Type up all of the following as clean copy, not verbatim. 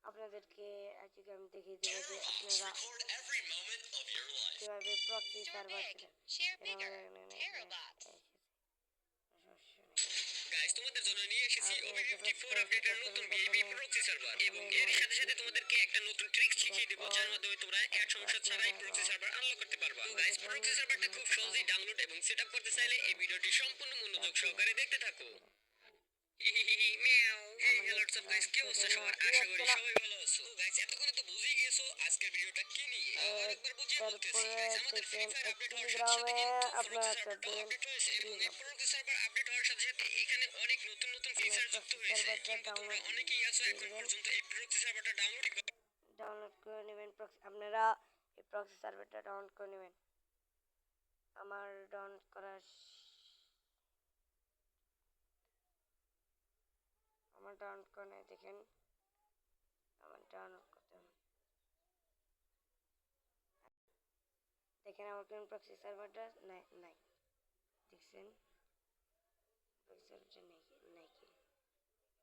আপনাদেরকে আজকে আমি দেখিয়ে দেবো যে আপনারা কীভাবে প্রক্সি সার্ভার গাইস তোমাদের জন্য নিয়ে এসেছি ওমেগা 54 আপডেটের নতুন ভিআইপি প্রক্সি সার্ভার এবং এর সাথে সাথে তোমাদেরকে একটা নতুন ট্রিক শিখিয়ে দেব যার মাধ্যমে তোমরা এক সমস্যা ছাড়াই প্রক্সি সার্ভার আনলক করতে পারবা। তো গাইস প্রক্সি সার্ভারটা খুব সহজেই ডাউনলোড এবং সেটআপ করতে চাইলে এই ভিডিওটি সম্পূর্ণ মনোযোগ সহকারে দেখতে থাকো। Meow hey hello WhatsApp guys, কি অবস্থা সবার? আশা করি সবাই ভালো আছো। তো গাইস এতক্ষণে তো বুঝেই গেছো আজকের ভিডিওটা কি নিয়ে। আরেকবার বুঝিয়ে বলতেছি গাইস, আমাদের ফ্রি ফায়ার আপডেট হওয়ার সাথে সাথে কিন্তু প্রক্সি সার্ভারটাও আপডেট হয়েছে এবং এই প্রক্সি সার্ভার আপডেট হওয়ার সাথে সাথে এখানে অনেক নতুন নতুন ফিচার যুক্ত হয়েছে, কিন্তু তোমরা অনেকেই আছো এখন পর্যন্ত এই প্রক্সি সার্ভারটা ডাউনলোড করে নেবেন। আপনারা এই প্রক্সি সার্ভারটা ডাউনলোড করে নেবেন। আমার ডাউনলোড করা দেখেন আমার ডাউনলোড করতে হবে। দেখেন আমার কোন প্রক্সি সার্ভারটা নাই দেখছেন প্রক্সি সার্ভারটা নাই কি।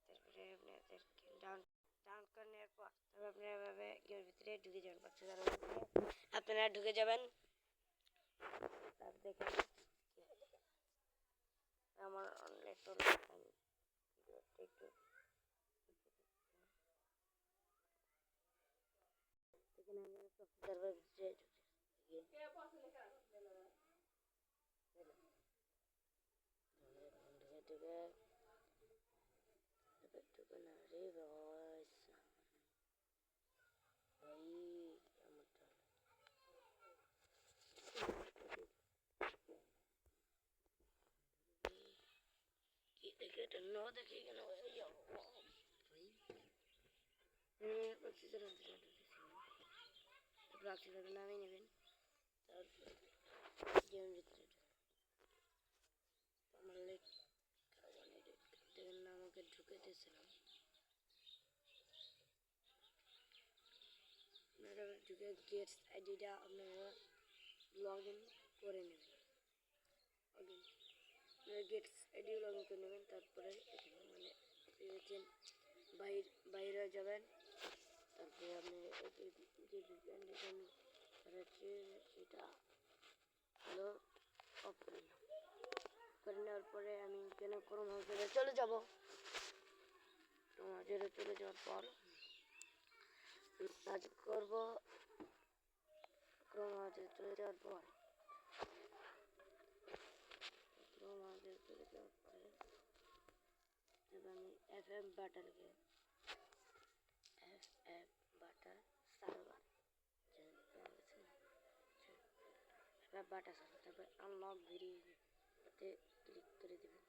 তারপরে আপনাদের ডাউনলোড করে নেওয়ার পর তারপর আপনারা এভাবে গেমের ভিতরে ঢুকে যাবেন। প্রক্সি সার্ভারের ভিতরে আপনারা ঢুকে যাবেন। তারপর দেখেন আমার নেট একটু এখানে আমরা প্রক্সি সার্ভারের ভিতরে ঢুকে না রে বয়স কি দেখে এটা ন দেখে কেন প্রক্সি সার্ভার নামিয়ে নেবেন। তারপর গেমের ভিতরে আমার লেট দেখেন না আমাকে ঢুকে দিয়েছিলাম। আপনারা ঢুকে গেটস আইডিটা আপনারা লগ ইন করে নেবেন। গেটস আইডি লগ ইন করে নেবেন। তারপরে এখানে মানে বাইরে যাবেন। তারপরে আপনি যে ভিপিএন হচ্ছে সেটা হলো অফ করে নেওয়ার পরে আমি কেন ক্রোম ব্রাউজারে চলে যাব। ক্রোম ব্রাউজারে চলে যাওয়ার পর কাজ করব। ক্রোম ব্রাউজারে চলে যাওয়ার পর আমি এফএম বাটার সার্ভার তারপর আনলক ভিডিওতে ক্লিক করে দেবেন।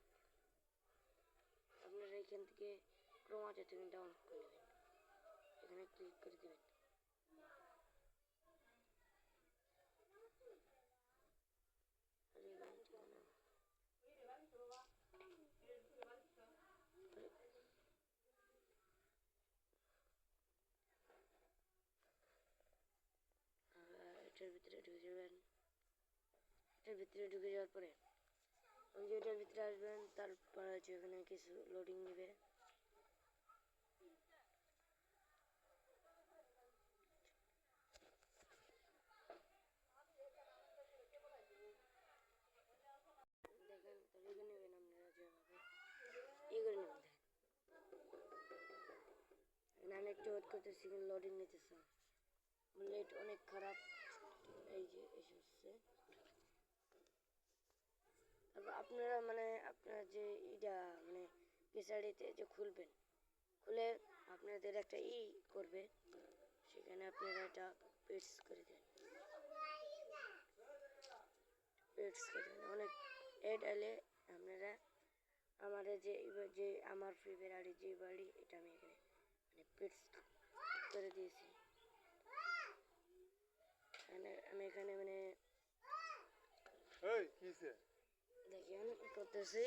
আপনারা এখান থেকে ক্রোমাটা তুমি ডাউনলোড করে নেবেন। এখানে ক্লিক করে দেবেন। এটার ভিতরে ঢুকে যাবেন। এটার ভিতরে ঢুকে যাওয়ার পরে এটার ভিতরে আসবেন। তারপর হচ্ছে এখানে কিছু লোডিং নেবে। দেখেন নেবেন আপনারা যেভাবে করে নেবেন। আমি একটু ওয়েট করতেছি, লোডিং নিতেছে। নেট অনেক খারাপ। এই যে এসে আপনারা মানে আপনার যে ইটা মানে পিসারিতে যে খুলবেন, খুলে আপনাদের একটা করবে, সেখানে আপনারা এটা পেস্ট করে দেন। অনেক এড এলে আপনারা আমার যে আমার ফ্রি ফায়ার আইডি যে বাড়ি এটা আমি এখানে মানে পেস্ট করে দিয়েছি। আমি এখানে মানে দেখেন করতেছি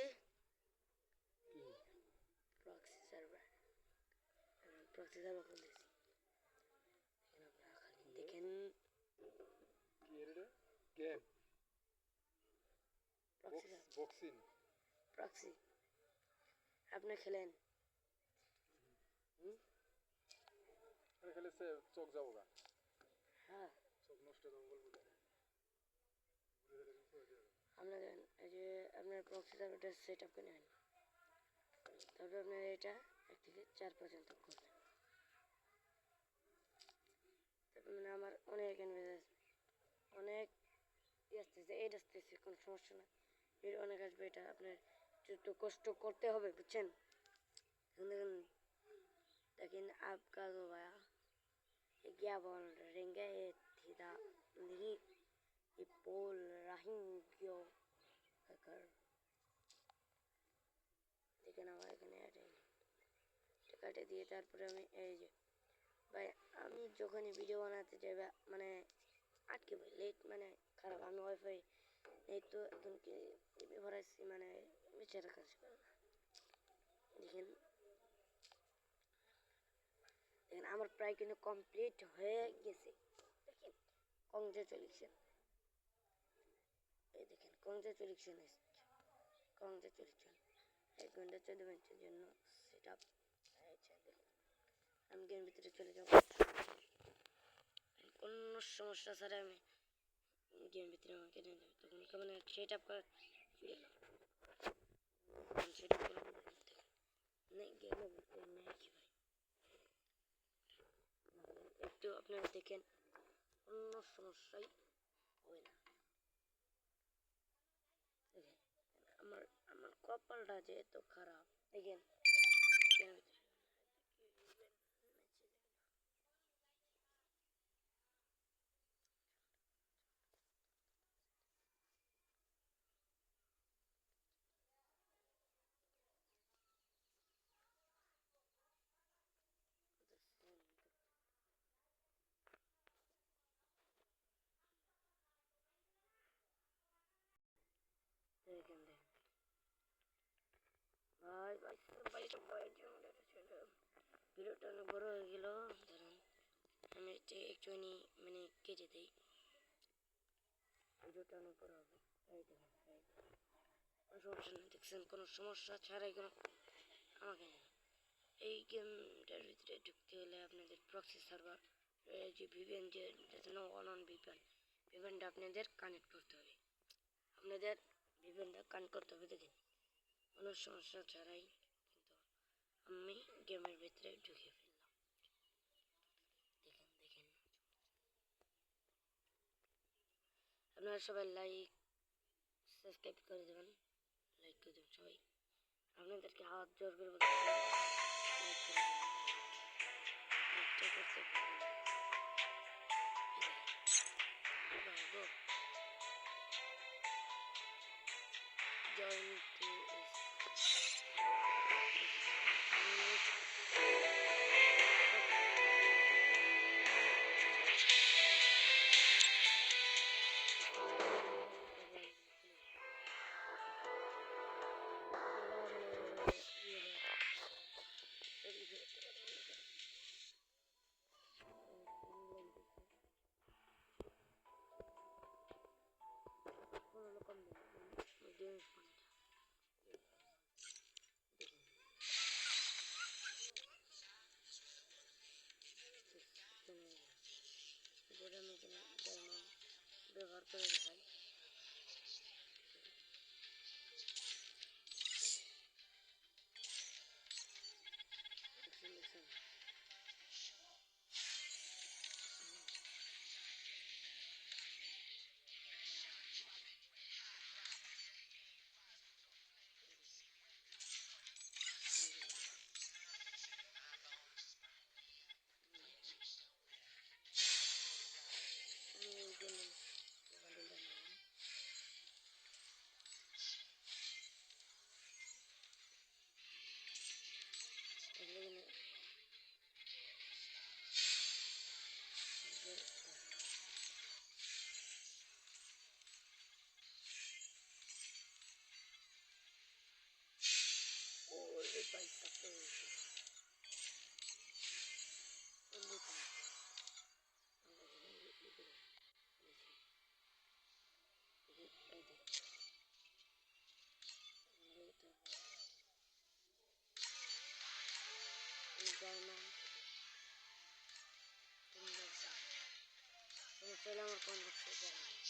প্রক্সি সার্ভার করতেছি। দেখেন প্রক্সি আপনি খেলেন দিতেছে চোখ যাবো গা হ্যাঁ চোখ নষ্ট হয়ে যাবো বলবো আপনাদের এই যে আপনার প্রক্সি সার্ভারটা সেট আপ করে নেবেন তারপর আপনার এটা 1 থেকে 4 পর্যন্ত করবেন তারপর মানে আমার অনেক ইনভেস্ট অনেক আসতেছে এইট আসতেছে কোনো সমস্যা না এর অনেক আসবে এটা আপনার একটু কষ্ট করতে হবে বুঝছেন দেখুন लेकिन आपका तो भैया ये क्या बोल रहेंगे ये थीदा नहीं ये बोल रही क्यों कर लेकिन हमारे এখানে কাটে দিয়ে তারপরে আমি এই যে ভাই আমি যখনই ভিডিও বানাতে যাই মানে আটকে ভাই লেট মানে খারাপ আমি ওয়াইফাই এই তো এখন কি ভরাইছি মানে বেচারা কাজ করে না দেখেন দেখেন আমার প্রায় কিন্তু কমপ্লিট হয়ে গেছে দেখেন কংগ্রেচুলেশন এই দেখেন কংগ্রেচুলেশন কংগ্রেচুলেশন 1 ঘন্টা 14 মিনিটের জন্য সেট আপ হয়েছে দেখেন আমি গেমের ভিতরে চলে যাব কোনো সমস্যা ছাড়া আমি গেমের ভিতরে আমাকে নিয়ে যাবে তখন মানে সেট আপ করার সেট আপ করার নেই গেমের ভিতরে নেই কি ভাই একটু আপনারা দেখেন কোনো সমস্যাই হবে না দেখেন আমার আমার কপালটা যে এত খারাপ দেখেন দেখেন দেখেন ভাই ভাই ভাই ভাই ভিডিওটা অনেক বড় হয়ে গেল ধরেন আমি একটুখানি মানে কেটে দিই ভিডিওটা অনেক বড় হবে এই দেখেন কোনো সমস্যা নেই দেখছেন কোনো সমস্যা ছাড়াই কোনো আমাকে নেই এই গেমটার ভিতরে ঢুকতে হলে আপনাদের প্রক্সি সার্ভার যে ভিপিএন যে অন ভিপিএনটা আপনাদের কানেক্ট করতে হবে আপনাদের ভিপিএনটা কানেক্ট করতে হবে দেখেন কোনো সমস্যা ছাড়াই কিন্তু আমি গেমের ভিতরে ঢুকে ফেললাম দেখেন দেখেন আপনারা সবাই লাইক সাবস্ক্রাইব করে দেবেন লাইক করে দেবেন সবাই আপনাদেরকে হাত জোর করে বলতে লাইক করে দেবেন লাইকটা করতে join to ব্যবহার করে দেখাই তাহলে আমার কমেন্ট বক্সে জানাবেন।